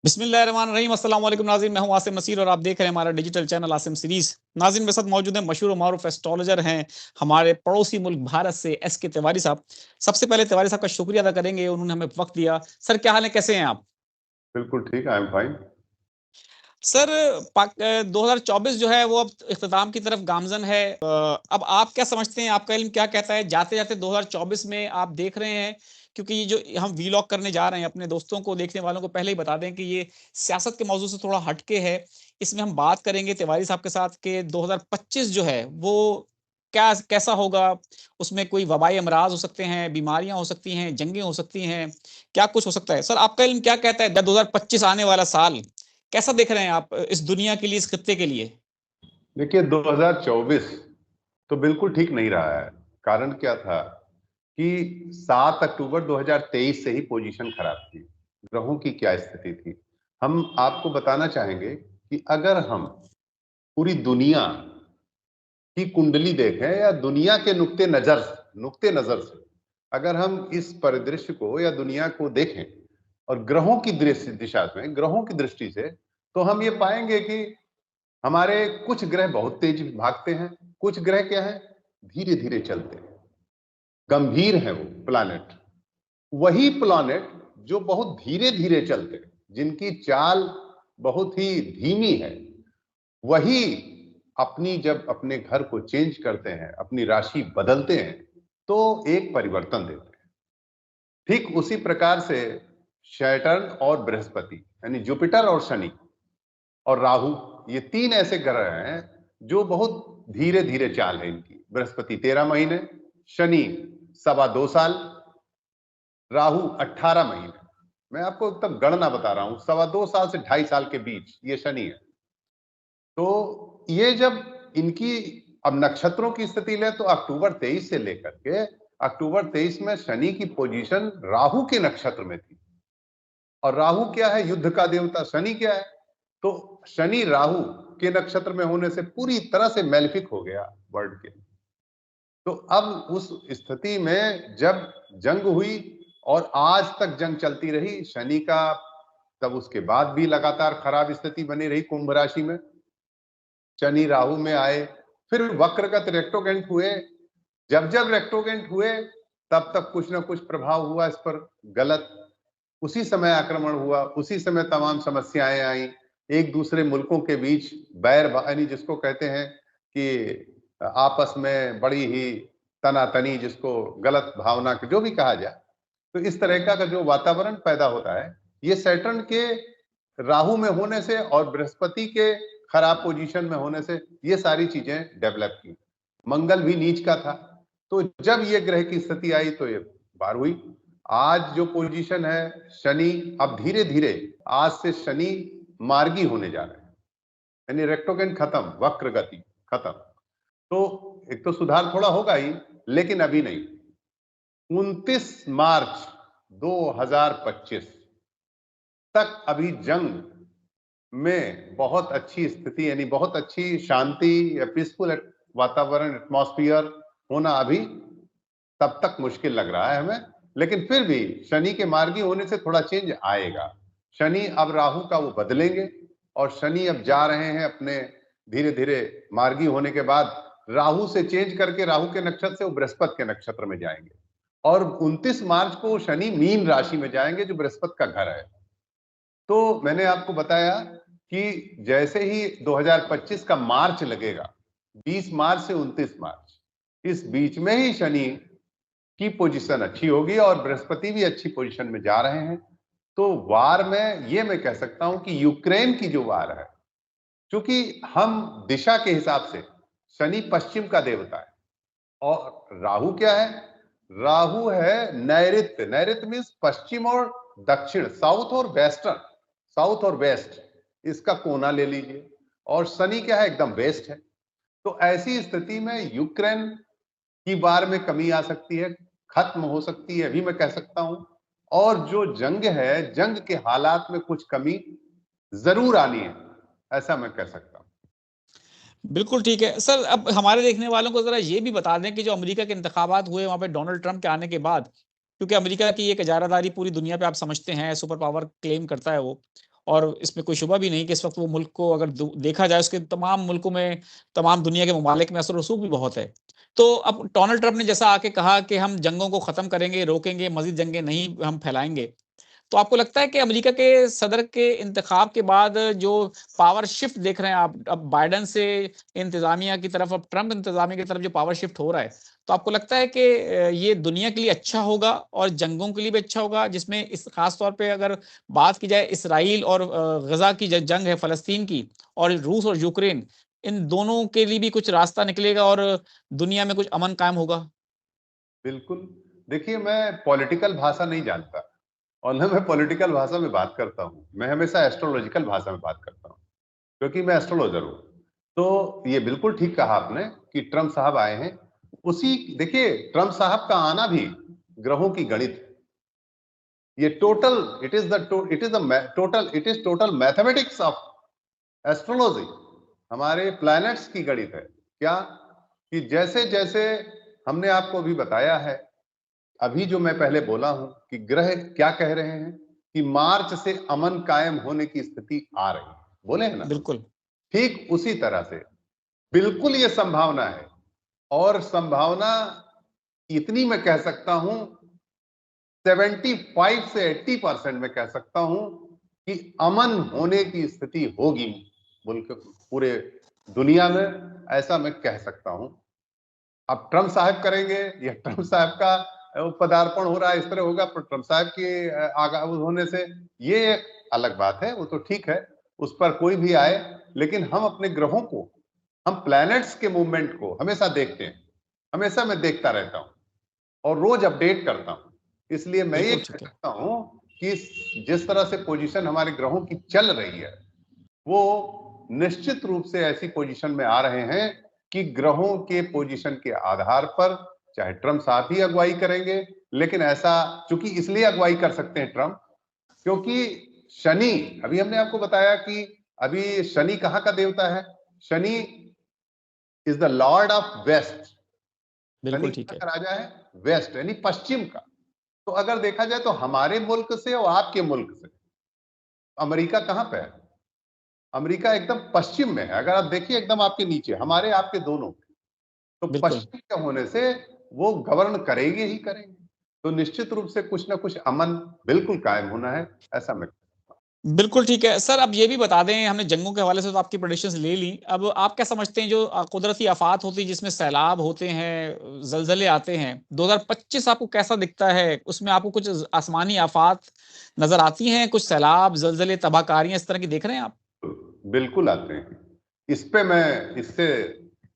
बिस्मिल्लाहिर्रहमानिर्रहीम, अस्सलाम वालेकुम नाज़रीन। मैं हूं आसिम नसीर और आप देख रहे हैं हमारा डिजिटल चैनल आसिम सीरीज। नाज़रीन, मेरे साथ मौजूद है मशहूर और मारूफ एस्ट्रोलॉजर हैं हमारे पड़ोसी मुल्क भारत से एस के तिवारी साहब। सबसे पहले तिवारी साहब का शुक्रिया अदा करेंगे, उन्होंने हमें वक्त दिया। सर, क्या हाल है, कैसे हैं आप? बिल्कुल ठीक, आई एम फाइन। सर, 2024 जो है वो अब इख्तिताम की तरफ गामजन है। अब आप क्या समझते हैं, आपका इल्म क्या कहता है? जाते जाते 2024 में आप देख रहे हैं, क्योंकि ये जो हम वीलॉग करने जा रहे हैं, अपने दोस्तों को, देखने वालों को पहले ही बता दें कि ये सियासत के मौजू से थोड़ा हटके है। इसमें हम बात करेंगे तिवारी साहब के साथ कि 2025 जो है वो क्या कैसा होगा। उसमें कोई वबाई अमराज हो सकते हैं, बीमारियां हो सकती हैं, जंगें हो सकती हैं, क्या कुछ हो सकता है। सर, आपका इल्म क्या कहता है, 2025 आने वाला साल कैसा देख रहे हैं आप इस दुनिया के लिए, इस खित्ते के लिए? देखिए, 2024 तो बिल्कुल ठीक नहीं रहा है। कारण क्या था कि 7 अक्टूबर 2023 से ही पोजीशन खराब थी। ग्रहों की क्या स्थिति थी, हम आपको बताना चाहेंगे कि अगर हम पूरी दुनिया की कुंडली देखें या दुनिया के नुक्ते नजर से अगर हम इस परिदृश्य को या दुनिया को देखें और ग्रहों की दृष्टि दिशा में, ग्रहों की दृष्टि से, तो हम ये पाएंगे कि हमारे कुछ ग्रह बहुत तेज भागते हैं, कुछ ग्रह क्या है, धीरे धीरे चलते हैं, गंभीर है वो प्लानेट। वही प्लानेट जो बहुत धीरे धीरे चलते हैं, जिनकी चाल बहुत ही धीमी है, वही अपनी जब अपने घर को चेंज करते हैं, अपनी राशि बदलते हैं, तो एक परिवर्तन देते हैं। ठीक उसी प्रकार से सैटर्न और बृहस्पति, यानी जुपिटर और शनि और राहु, ये तीन ऐसे ग्रह हैं जो बहुत धीरे धीरे चाल है इनकी। बृहस्पति 13 महीने, शनि 2.25 साल, राहु 18 महीने। मैं आपको तब गणना बता रहा हूं, 2.25 साल से 2.5 साल के बीच ये शनि है। तो ये जब इनकी अब नक्षत्रों की स्थिति ले तो अक्टूबर 23 से लेकर के अक्टूबर 23 में शनि की पोजीशन राहु के नक्षत्र में थी। और राहु क्या है, युद्ध का देवता। शनि क्या है, तो शनि राहु के नक्षत्र में होने से पूरी तरह से मैलिफिक हो गया वर्ल्ड के। तो अब उस स्थिति में जब जंग हुई और आज तक जंग चलती रही शनि का, तब उसके बाद भी लगातार खराब स्थिति बनी रही कुंभ राशि में। शनि राहु में आए, फिर वक्रगत रेक्टोगेंट हुए। जब जब रेक्टोगेंट हुए तब तक कुछ ना कुछ प्रभाव हुआ इस पर गलत। उसी समय आक्रमण हुआ, उसी समय तमाम समस्याएं आई। एक दूसरे मुल्कों के बीच बैर यानी जिसको कहते हैं कि आपस में बड़ी ही तनातनी, जिसको गलत भावना के जो भी कहा जाए, तो इस तरह का जो वातावरण पैदा होता है, ये सैटर्न के राहु में होने से और बृहस्पति के खराब पोजीशन में होने से ये सारी चीजें डेवलप की। मंगल भी नीच का था, तो जब ये ग्रह की स्थिति आई तो ये बार हुई। आज जो पोजीशन है शनि, अब धीरे धीरे आज से शनि मार्गी होने जा रहे हैं, यानी रेक्टोगेन खत्म, वक्र गति खत्म। तो एक तो सुधार थोड़ा होगा ही, लेकिन अभी नहीं। 29 मार्च 2025 तक अभी जंग में बहुत अच्छी स्थिति, यानी बहुत अच्छी शांति या पीसफुल वातावरण, एटमॉस्फियर होना अभी तब तक मुश्किल लग रहा है हमें। लेकिन फिर भी शनि के मार्गी होने से थोड़ा चेंज आएगा। शनि अब राहु का वो बदलेंगे और शनि अब जा रहे हैं अपने धीरे धीरे मार्गी होने के बाद राहु से चेंज करके राहु के नक्षत्र से वो बृहस्पति के नक्षत्र में जाएंगे। और 29 मार्च को शनि मीन राशि में जाएंगे, जो बृहस्पति का घर है। तो मैंने आपको बताया कि जैसे ही 2025 का मार्च लगेगा, 20 मार्च से 29 मार्च, इस बीच में ही शनि की पोजीशन अच्छी होगी और बृहस्पति भी अच्छी पोजीशन में जा रहे हैं। तो वार में ये मैं कह सकता हूं कि यूक्रेन की जो वार है, क्योंकि हम दिशा के हिसाब से शनि पश्चिम का देवता है और राहु क्या है, राहु है नैऋत्य। नैऋत्य मीन्स पश्चिम और दक्षिण, साउथ और वेस्टर्न, साउथ और वेस्ट, इसका कोना ले लीजिए। और शनि क्या है, एकदम वेस्ट है। तो ऐसी स्थिति में यूक्रेन की वार में कमी आ सकती है, खत्म हो सकती है, अभी मैं कह सकता हूं। और जो जंग है, जंग के हालात में कुछ कमी जरूर आनी है, ऐसा मैं कह सकता हूं। बिल्कुल ठीक है सर। अब हमारे देखने वालों को जरा ये भी बता दें कि जो अमेरिका के इंतखाबात हुए वहां पे डोनाल्ड ट्रंप के आने के बाद, क्योंकि अमेरिका की एक इजारादारी पूरी दुनिया पे आप समझते हैं, सुपर पावर क्लेम करता है वो, और इसमें कोई शुबा भी नहीं कि इस वक्त वो मुल्क को अगर देखा जाए उसके तमाम मुल्कों में, तमाम दुनिया के ममालिक में असर रसूख भी बहुत है। तो अब डोनाल्ड ट्रंप ने जैसा आके कहा कि हम जंगों को खत्म करेंगे, रोकेंगे, मजीद जंगें नहीं हम फैलाएंगे। तो आपको लगता है कि अमेरिका के सदर के इंतखाब के बाद जो पावर शिफ्ट देख रहे हैं आप, अब बाइडेन से इंतजामिया की तरफ, अब ट्रंप इंतजामिया की तरफ जो पावर शिफ्ट हो रहा है, तो आपको लगता है कि ये दुनिया के लिए अच्छा होगा और जंगों के लिए भी अच्छा होगा, जिसमें इस खास तौर पे अगर बात की जाए इसराइल और गजा की जंग है फलस्तीन की, और रूस और यूक्रेन, इन दोनों के लिए भी कुछ रास्ता निकलेगा और दुनिया में कुछ अमन कायम होगा? बिल्कुल। देखिए, मैं पॉलिटिकल भाषा नहीं जानता और ना मैं पॉलिटिकल भाषा में बात करता हूँ। मैं हमेशा एस्ट्रोलॉजिकल भाषा में बात करता हूँ, क्योंकि मैं एस्ट्रोलॉजर हूँ। तो ये बिल्कुल ठीक कहा आपने कि ट्रम्प साहब आए हैं। उसी देखिए, ट्रम्प साहब का आना भी ग्रहों की गणित है। ये total it is total mathematics of astrology. हमारे प्लैनेट्स की गणित है। क्या कि जैसे जैसे हमने आपको अभी बताया है, अभी जो मैं पहले बोला हूं कि ग्रह क्या कह रहे हैं कि मार्च से अमन कायम होने की स्थिति आ रही है, बोले हैं ना। बिल्कुल। ठीक उसी तरह से बिल्कुल ये संभावना है, और संभावना इतनी मैं कह सकता हूं 75 से 80% में कह सकता हूं कि अमन होने की स्थिति होगी मुल्क पूरे दुनिया में, ऐसा मैं कह सकता हूं। अब ट्रम्प साहब करेंगे या ट्रम्प साहब का पदार्पण हो रहा है, इस तरह होगा, पर ट्रम्प साहब के आगाज होने से ये एक अलग बात है, वो तो ठीक है, उस पर कोई भी आए। लेकिन हम अपने ग्रहों को, हम प्लैनेट्स के मूवमेंट को हमेशा देखते हैं, हमेशा मैं देखता रहता हूं और रोज अपडेट करता हूं। इसलिए मैं ये बिल्कुल कह ठीक है। सकता हूं कि जिस तरह से पोजीशन हमारे ग्रहों की चल रही है, वो निश्चित रूप से ऐसी पोजीशन में आ रहे हैं कि ग्रहों के पोजीशन के आधार पर चाहे ट्रम्प साहब ही अगुवाई करेंगे, लेकिन ऐसा चूंकि इसलिए अगुवाई कर सकते हैं ट्रम्प, क्योंकि शनि, अभी हमने आपको बताया कि अभी शनि कहां का देवता है। Shani is the lord of west. Shani बिल्कुल ठीक कहां है। का राजा है? वेस्ट, यानी पश्चिम का। तो अगर देखा जाए तो हमारे मुल्क से और आपके मुल्क से अमेरिका कहां पे है? अमेरिका एकदम पश्चिम में है। अगर आप देखिए एकदम आपके नीचे, हमारे आपके दोनों, तो बिल्कुल। पश्चिम के होने से वो गवर्न करेंगे ही करेंगे। तो निश्चित रूप से कुछ ना कुछ अमन बिल्कुल कायम होना है, ऐसा मैं। बिल्कुल ठीक है। सर अब ये भी बता दें, हमने जंगों के हवाले से तो आपकी प्रेडिक्शंस ले ली। अब आप क्या समझते हैं जो कुदरती आफ़ात होती है जिसमें सैलाब होते हैं, ज़लज़ले आते हैं, 2025 आपको कैसा दिखता है? उसमें आपको कुछ आसमानी आफ़ात नज़र आती हैं? कुछ सैलाब, ज़लज़ले, तबाहकारियाँ इस तरह की देख रहे हैं आप? बिल्कुल आते हैं। इस पे मैं इससे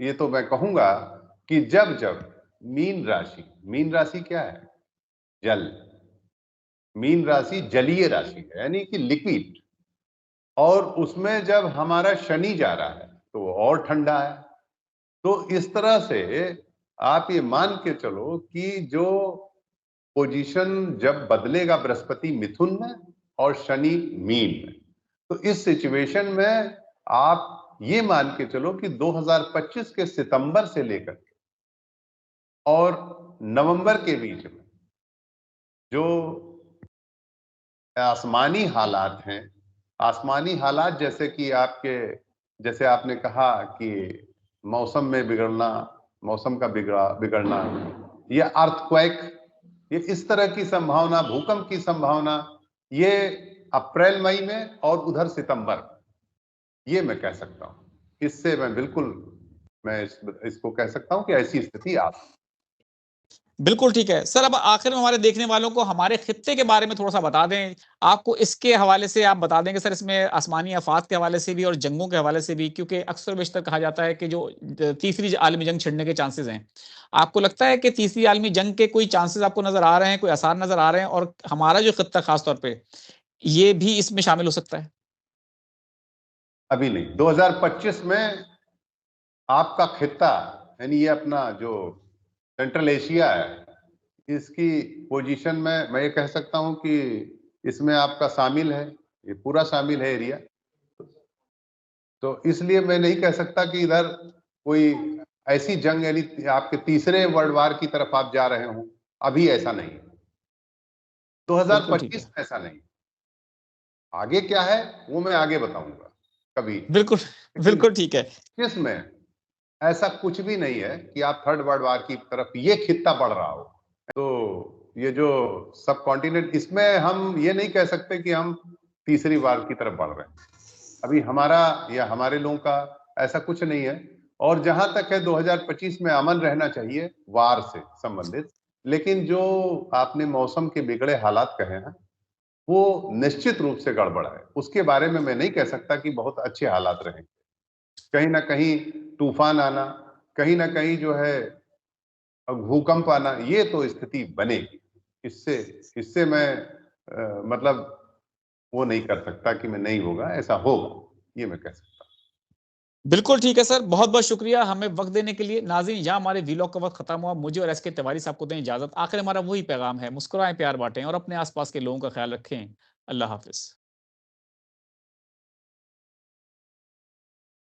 ये तो मैं कहूंगा कि जब जब मीन राशि क्या है? जल। मीन राशि जलीय राशि है, यानी कि लिक्विड, और उसमें जब हमारा शनि जा रहा है तो वो और ठंडा है। तो इस तरह से आप ये मान के चलो कि जो पोजीशन जब बदलेगा बृहस्पति मिथुन में और शनि मीन में, तो इस सिचुएशन में आप ये मान के चलो कि 2025 के सितंबर से लेकर के और नवंबर के बीच में जो आसमानी हालात हैं, आसमानी हालात जैसे कि आपके, जैसे आपने कहा कि मौसम में बिगड़ना, मौसम का बिगड़ना, या अर्थक्वेक, ये इस तरह की संभावना, भूकंप की संभावना, ये अप्रैल मई में और उधर सितंबर, ये मैं कह सकता हूं। इससे मैं बिल्कुल, मैं इसको कह सकता हूं कि ऐसी स्थिति आ सकती। बिल्कुल ठीक है। सर अब आखिर में हमारे देखने वालों को हमारे खित्ते के बारे में थोड़ा-सा बता दें। आपको इसके हवाले से आप बता देंगे सर, इसमें आसमानी आफ़ात के हवाले से भी और जंगों के हवाले से भी, क्योंकि अक्सर-बेशतर कहा जाता है कि जो तीसरी आलमी जंग छिड़ने के चांसेज़ हैं। आपको लगता है कि तीसरी आलमी जंग के कोई चांसेज़ आपको नज़र आ रहे हैं, कोई आसार नज़र आ रहे हैं, और हमारा जो खित्ता ख़ास तौर पे, ये भी इसमें शामिल हो सकता है? अभी नहीं, 2025 में आपका खित्ता, यानी ये अपना जो सेंट्रल एशिया है, इसकी पोजीशन में मैं ये कह सकता हूं कि इसमें आपका शामिल है, ये पूरा शामिल है एरिया। तो इसलिए मैं नहीं कह सकता कि इधर कोई ऐसी जंग, यानी आपके तीसरे वर्ल्ड वार की तरफ आप जा रहे हो। अभी ऐसा नहीं है, बिल्कुल ठीक 2025 है। में ऐसा नहीं। आगे क्या है वो मैं आगे बताऊंगा कभी। बिल्कुल, लेकिन बिल्कुल ठीक है। इसमें ऐसा कुछ भी नहीं है कि आप थर्ड वर्ल्ड वार की तरफ ये खित्ता बढ़ रहा हो। तो ये जो सब कॉन्टिनेंट, इसमें हम ये नहीं कह सकते कि हम तीसरी वार की तरफ बढ़ रहे हैं। अभी हमारा या हमारे लोगों का ऐसा कुछ नहीं है। और जहां तक है 2025 में अमन रहना चाहिए वार से संबंधित। लेकिन जो आपने मौसम के बिगड़े हालात कहे हैं वो निश्चित रूप से गड़बड़ है। उसके बारे में मैं नहीं कह सकता कि बहुत अच्छे हालात रहे। कहीं ना कहीं तूफान आना, कहीं ना कहीं जो है भूकंप आना, ये तो स्थिति बनेगी। इससे इससे मैं मतलब वो नहीं कर सकता कि मैं नहीं होगा, ऐसा होगा, ये मैं कह सकता। बिल्कुल ठीक है सर, बहुत-बहुत शुक्रिया हमें वक़्त देने के लिए। नाज़रीन, यहाँ हमारे व्लॉग का वक़्त खत्म हुआ। मुझे और एसके तिवारी साहब को दें इजाज़त। आखिर हमारा वही पैगाम है, मुस्कुराएँ, प्यार बाँटें और अपने आस-पास के लोगों का ख़्याल रखें। अल्लाह हाफ़िज़।